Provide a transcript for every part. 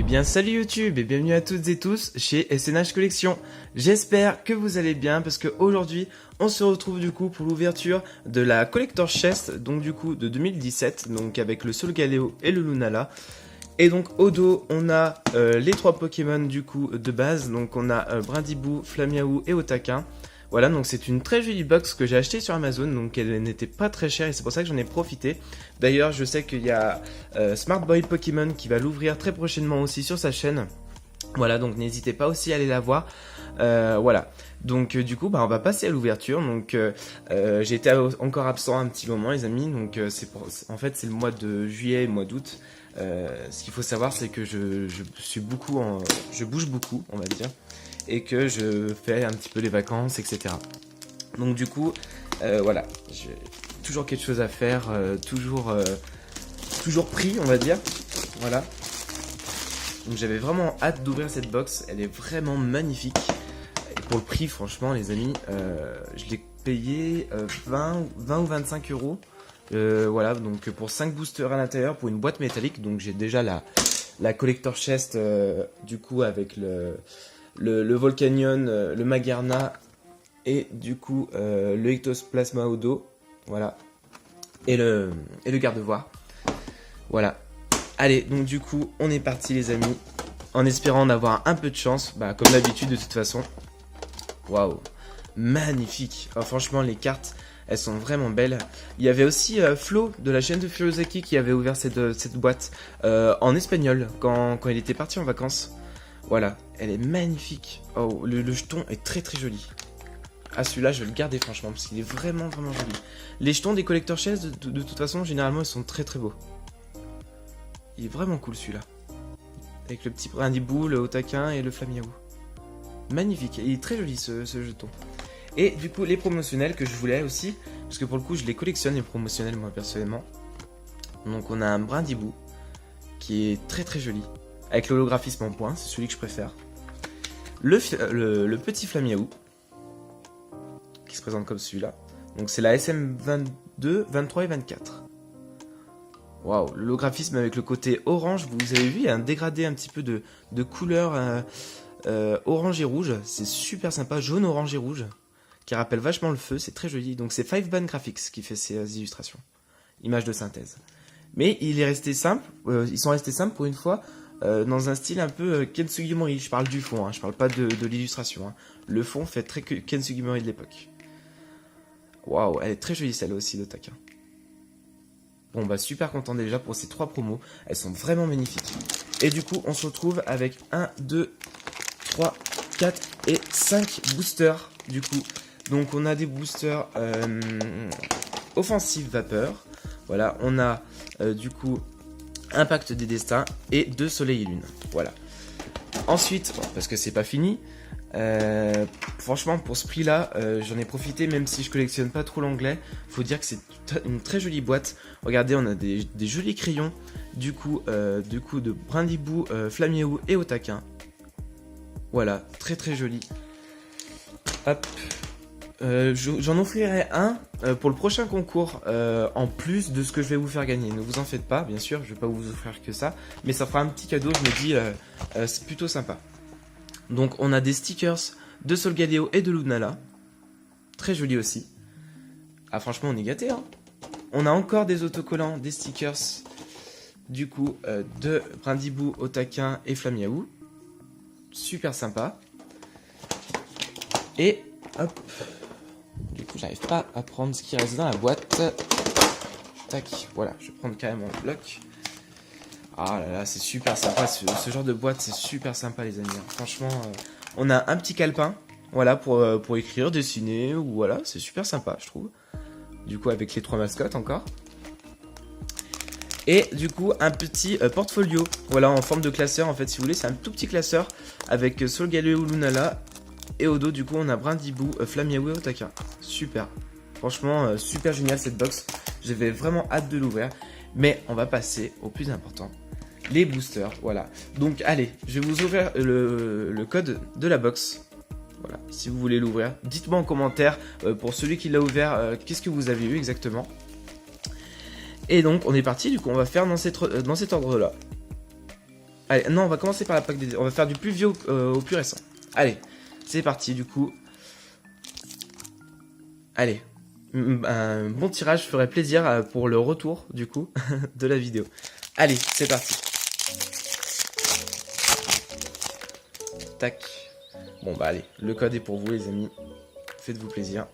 bien salut YouTube et bienvenue à toutes et tous chez SNH Collection. J'espère que vous allez bien parce qu'aujourd'hui on se retrouve du coup pour l'ouverture de la Collector Chest, donc du coup de 2017, donc avec le Solgaleo et le Lunala. Et donc au dos on a les trois Pokémon du coup de base, donc on a Brindibou, Flamiaou et Otaquin. Voilà, donc c'est une très jolie box que j'ai achetée sur Amazon, donc elle n'était pas très chère et c'est pour ça que j'en ai profité. D'ailleurs, je sais qu'il y a Smart Boy Pokémon qui va l'ouvrir très prochainement aussi sur sa chaîne. Voilà, donc n'hésitez pas aussi à aller la voir. Voilà, donc du coup, on va passer à l'ouverture. Donc j'ai été encore absent un petit moment, les amis. Donc en fait, c'est le mois de juillet et le mois d'août. Ce qu'il faut savoir, c'est que je bouge beaucoup, on va dire. Et que je fais un petit peu les vacances, etc. Donc du coup, voilà, j'ai toujours quelque chose à faire, toujours pris, on va dire. Voilà. Donc j'avais vraiment hâte d'ouvrir cette box, elle est vraiment magnifique. Et pour le prix, franchement, les amis, je l'ai payé 20 ou 25 euros. Voilà, donc pour 5 boosters à l'intérieur, pour une boîte métallique. Donc j'ai déjà la Collector Chest, du coup, avec le Volcanion, le Magarna et du coup le Ectoplasma au dos, voilà, et le Gardevoir. Voilà. Allez, donc du coup on est parti les amis, en espérant en avoir un peu de chance, comme d'habitude de toute façon. Waouh, magnifique. Oh, franchement les cartes elles sont vraiment belles. Il y avait aussi Flo de la chaîne de Furozaki qui avait ouvert cette boîte en espagnol quand il était parti en vacances. Voilà, elle est magnifique. Oh, le jeton est très très joli. Ah, celui-là, je vais le garder franchement, parce qu'il est vraiment vraiment joli. Les jetons des Collector Chest, de toute façon, généralement, ils sont très très beaux. Il est vraiment cool celui-là. Avec le petit Brindibou, le Otaquin et le Flamiaou. Magnifique, il est très joli ce jeton. Et du coup, les promotionnels que je voulais aussi, parce que pour le coup, je les collectionne, les promotionnels, moi personnellement. Donc, on a un Brindibou, qui est très très joli. Avec l'holographisme en point, c'est celui que je préfère. Le petit Flamiaou, qui se présente comme celui-là. Donc c'est la SM22, 23 et 24. Waouh, l'holographisme avec le côté orange, vous avez vu, il y a un dégradé un petit peu de couleur orange et rouge. C'est super sympa, jaune, orange et rouge, qui rappelle vachement le feu, c'est très joli. Donc c'est 5 Band Graphics qui fait ces illustrations. Images de synthèse. Mais il est resté simple, ils sont restés simples pour une fois. Dans un style un peu Kensugi Mori, je parle du fond, hein, je parle pas de l'illustration. Hein. Le fond fait très Kensugi Mori de l'époque. Waouh, elle est très jolie celle-là aussi d'Otaquin. Bon super content déjà pour ces 3 promos, elles sont vraiment magnifiques. Et du coup on se retrouve avec 1, 2, 3, 4 et 5 boosters du coup. Donc on a des boosters offensive vapeur, voilà, on a du coup Impact des destins et 2 soleil et lune. Voilà. Ensuite, parce que c'est pas fini, franchement pour ce prix là, j'en ai profité même si je collectionne pas trop l'anglais. Faut dire que c'est une très jolie boîte. Regardez, on a des jolis crayons du coup de Brindibou, Flamiaou et Otaquin. Voilà, très très joli. Hop. J'en offrirai un pour le prochain concours en plus de ce que je vais vous faire gagner. Ne vous en faites pas, bien sûr, je vais pas vous offrir que ça, mais ça fera un petit cadeau, je me dis, c'est plutôt sympa. Donc on a des stickers de Solgaleo et de Lunala, très joli aussi. Ah franchement on est gâtés, hein. On a encore des autocollants, des stickers du coup de Brindibou, Otaquin et Flamiaou, super sympa. Et hop. Du coup, j'arrive pas à prendre ce qui reste dans la boîte. Tac, voilà, je vais prendre carrément le bloc. Ah là là, c'est super sympa, ce genre de boîte, c'est super sympa les amis. Franchement, on a un petit calepin, voilà, pour écrire, dessiner, ou voilà, c'est super sympa, je trouve. Du coup, avec les 3 mascottes encore. Et du coup, un petit portfolio, voilà, en forme de classeur, en fait, si vous voulez, c'est un tout petit classeur avec Solgaleo, Lunala. Et au dos, du coup, on a Brindibou, Flamiaou et Otaquin. Super. Franchement, super génial cette box. J'avais vraiment hâte de l'ouvrir. Mais on va passer au plus important. Les boosters, voilà. Donc, allez, je vais vous ouvrir le code de la box. Voilà, si vous voulez l'ouvrir. Dites-moi en commentaire, pour celui qui l'a ouvert, qu'est-ce que vous avez eu exactement. Et donc, on est parti. Du coup, on va faire dans cet ordre-là. Allez, non, on va commencer par la pack des... On va faire du plus vieux au plus récent. Allez, c'est parti, du coup. Allez, un bon tirage ferait plaisir pour le retour, du coup, de la vidéo. Allez, c'est parti. Tac. Bon, bah allez, le code est pour vous, les amis. Faites-vous plaisir.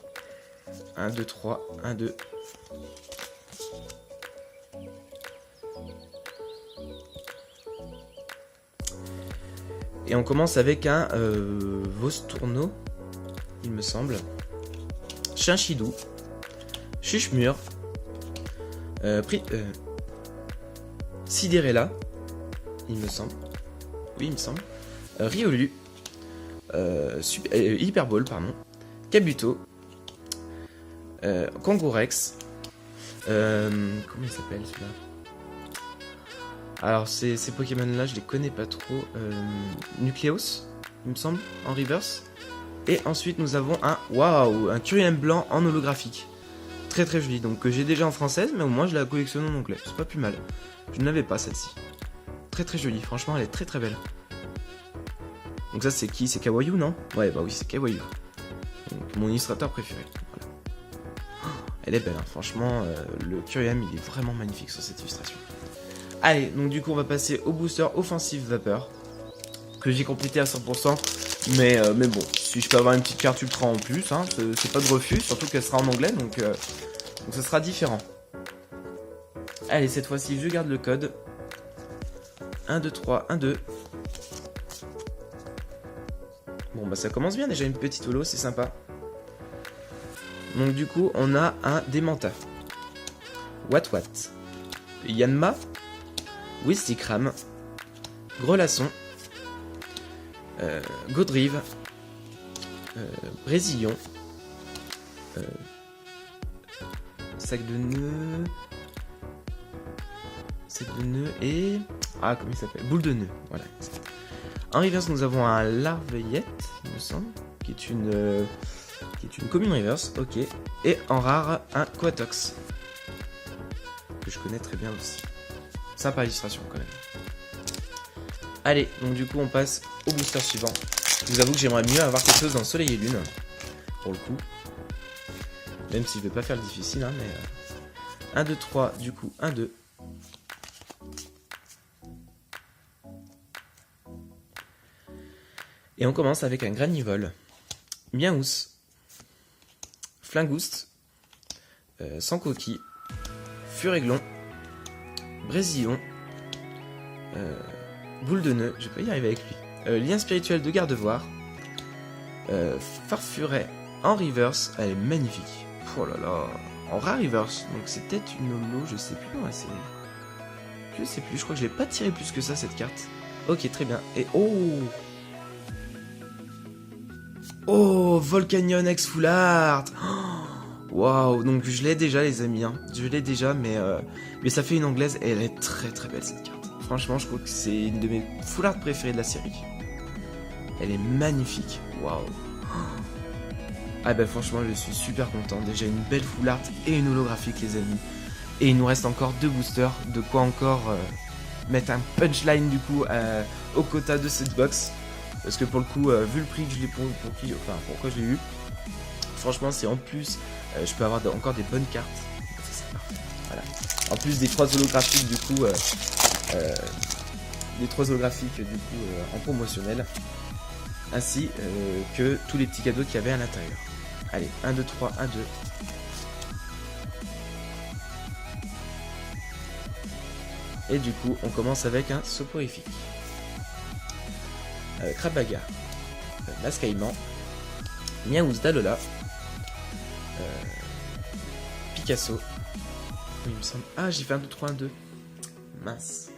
1, 2, 3, 1, 2. Et on commence avec un Vostourneau, il me semble. Chinchidou. Chuchemur. Sidérella, il me semble. Oui, il me semble. Riolu. Hyperball, pardon. Kabuto. Kangourex. Comment il s'appelle celui-là? Alors ces Pokémon là je les connais pas trop. Nucleus, il me semble, en reverse. Et ensuite nous avons un un Kyurem blanc en holographique. Très très joli, donc que j'ai déjà en française, mais au moins je la collectionne en anglais. C'est pas plus mal. Je ne l'avais pas celle-ci. Très très jolie, franchement elle est très très belle. Donc ça c'est qui? C'est Kawaii, non? Ouais bah oui c'est Kawaii. Donc mon illustrateur préféré. Voilà. Elle est belle, hein. Franchement le Kyurem il est vraiment magnifique sur cette illustration. Allez, donc du coup on va passer au booster offensif vapeur que j'ai complété à 100%, mais bon, si je peux avoir une petite carte ultra en plus, hein, c'est pas de refus, surtout qu'elle sera en anglais, donc ça sera différent. Allez, cette fois-ci je garde le code. 1, 2, 3, 1, 2. Bon bah ça commence bien déjà, une petite holo, c'est sympa. Donc du coup on a un Démenta. What Yanma. Wistikram, Grelasson, Godrive, Brésillon, sac de nœud et... Ah, comment il s'appelle? Boule de nœud, voilà. En reverse, nous avons un Larveillette, il me semble, qui est une commune reverse, ok. Et en rare, un Quatox, que je connais très bien aussi. Sympa illustration quand même. Allez, donc du coup on passe au booster suivant. Je vous avoue que j'aimerais mieux avoir quelque chose dans Soleil et Lune, pour le coup. Même si je vais pas faire le difficile, hein, mais... 1, 2, 3, du coup, 1, 2. Et on commence avec un Granivol. Miaous. Flingouste. Sans coquille. Furéglon. Brésillon, Boule de nœud, je vais pas y arriver avec lui. Lien spirituel de Gardevoir, Farfuret en reverse, elle est magnifique. Oh là là, en rare reverse, donc c'est peut-être une holo, je sais plus dans la série. Je sais plus, je crois que je l'ai pas tiré plus que ça cette carte. Ok, très bien. Et oh, Volcanion X Full Art. Waouh, donc je l'ai déjà les amis, hein. Je l'ai déjà, mais ça fait une anglaise et elle est très très belle cette carte. Franchement, je crois que c'est une de mes full art préférées de la série. Elle est magnifique, waouh. Ah bah franchement, je suis super content. Déjà une belle full art et une holographique les amis. Et il nous reste encore 2 boosters, de quoi encore mettre un punchline du coup au quota de cette box. Parce que pour le coup, vu le prix que je l'ai pourquoi je l'ai eu, franchement c'est en plus... je peux avoir encore des bonnes cartes. C'est parfait. Voilà. En plus des 3 holographiques du coup, en promotionnel, ainsi que tous les petits cadeaux qu'il y avait à l'intérieur. Allez, 1, 2, 3, 1, 2. Et du coup, on commence avec un soporifique. Krabaga, Mascaïman, Miaous d'Alola. Picasso. Oui, il me semble. Ah, j'ai fait un 2, 3, 1, 2. Mince,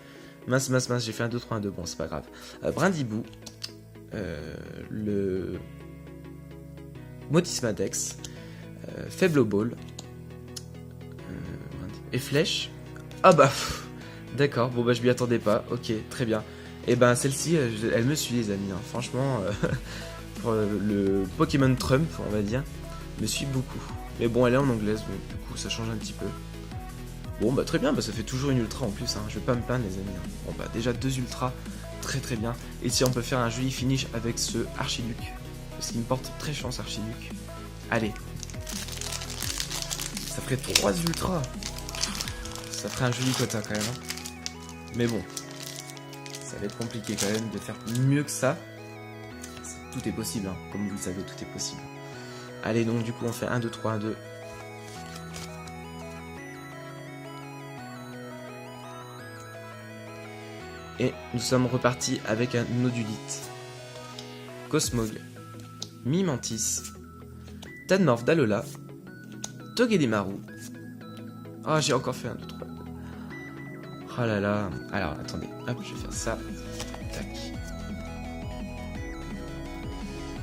j'ai fait un 2, 3, 1, 2. Bon, c'est pas grave. Brindibou. Le Motismadex. Faible Ball. Et Flèche. Ah bah, d'accord. Bon, bah, je m'y attendais pas. Ok, très bien. Et ben, celle-ci, elle me suit, les amis. Hein. Franchement, pour le Pokémon Trump, on va dire, me suit beaucoup. Mais bon, elle est en anglaise, donc du coup, ça change un petit peu. Bon bah très bien, bah ça fait toujours une ultra en plus, hein. Je vais pas me plaindre les amis. Bon bah déjà 2 ultras, très très bien. Et si on peut faire un joli finish avec ce Archiduc, parce qu'il me porte très chance Archiduc. Allez. Ça ferait 3 ultras. Ça ferait un joli quota quand même. Hein. Mais bon, ça va être compliqué quand même de faire mieux que ça. Tout est possible, hein. Comme vous le savez, tout est possible. Allez donc du coup on fait 1, 2, 3, 1, 2. Et nous sommes repartis avec un Nodulite, Cosmog, Mimantis, Tanmorph d'Alola, Togedemaru. Ah, j'ai encore fait 1, 2, 3. Oh là là. Alors, attendez. Hop, je vais faire ça. Tac.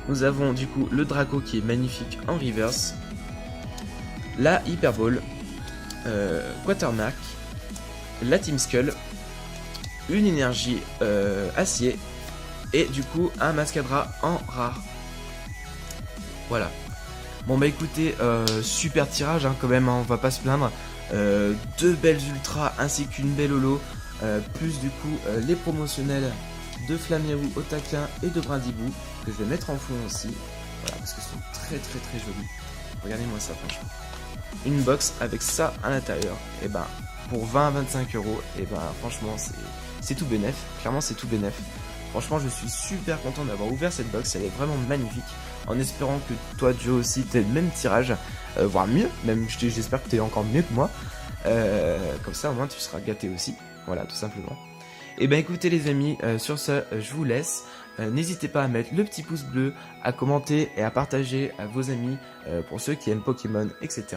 Nous avons du coup le Draco qui est magnifique en reverse. La Hyper Ball. Quaternack. La Team Skull. Une énergie acier. Et du coup, un Mascadra en rare. Voilà. Bon bah écoutez, super tirage hein, quand même, hein, on va pas se plaindre. 2 belles ultras ainsi qu'une belle holo, plus du coup les promotionnels de Flamirou, Otaquin et de Brindibou que je vais mettre en fond aussi, voilà, parce qu'ils sont très très très jolis. Regardez-moi ça franchement. Une box avec ça à l'intérieur, et ben pour 20 à 25 euros, et ben franchement c'est tout bénef, clairement c'est tout bénef. Franchement je suis super content d'avoir ouvert cette box, elle est vraiment magnifique. En espérant que toi Joe aussi t'aies le même tirage, voire mieux, même j'espère que t'es encore mieux que moi. Comme ça au moins tu seras gâté aussi, voilà tout simplement. Et ben écoutez les amis, sur ce je vous laisse. N'hésitez pas à mettre le petit pouce bleu, à commenter et à partager à vos amis pour ceux qui aiment Pokémon, etc.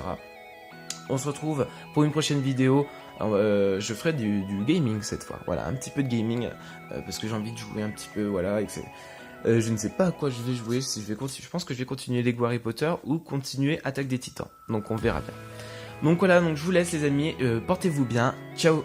On se retrouve pour une prochaine vidéo. Je ferai du gaming cette fois, voilà, un petit peu de gaming parce que j'ai envie de jouer un petit peu, voilà, etc. Je ne sais pas à quoi je vais jouer, si je pense que je vais continuer Lego Harry Potter ou continuer Attaque des Titans, donc on verra bien. Donc voilà, donc je vous laisse les amis, portez-vous bien, ciao.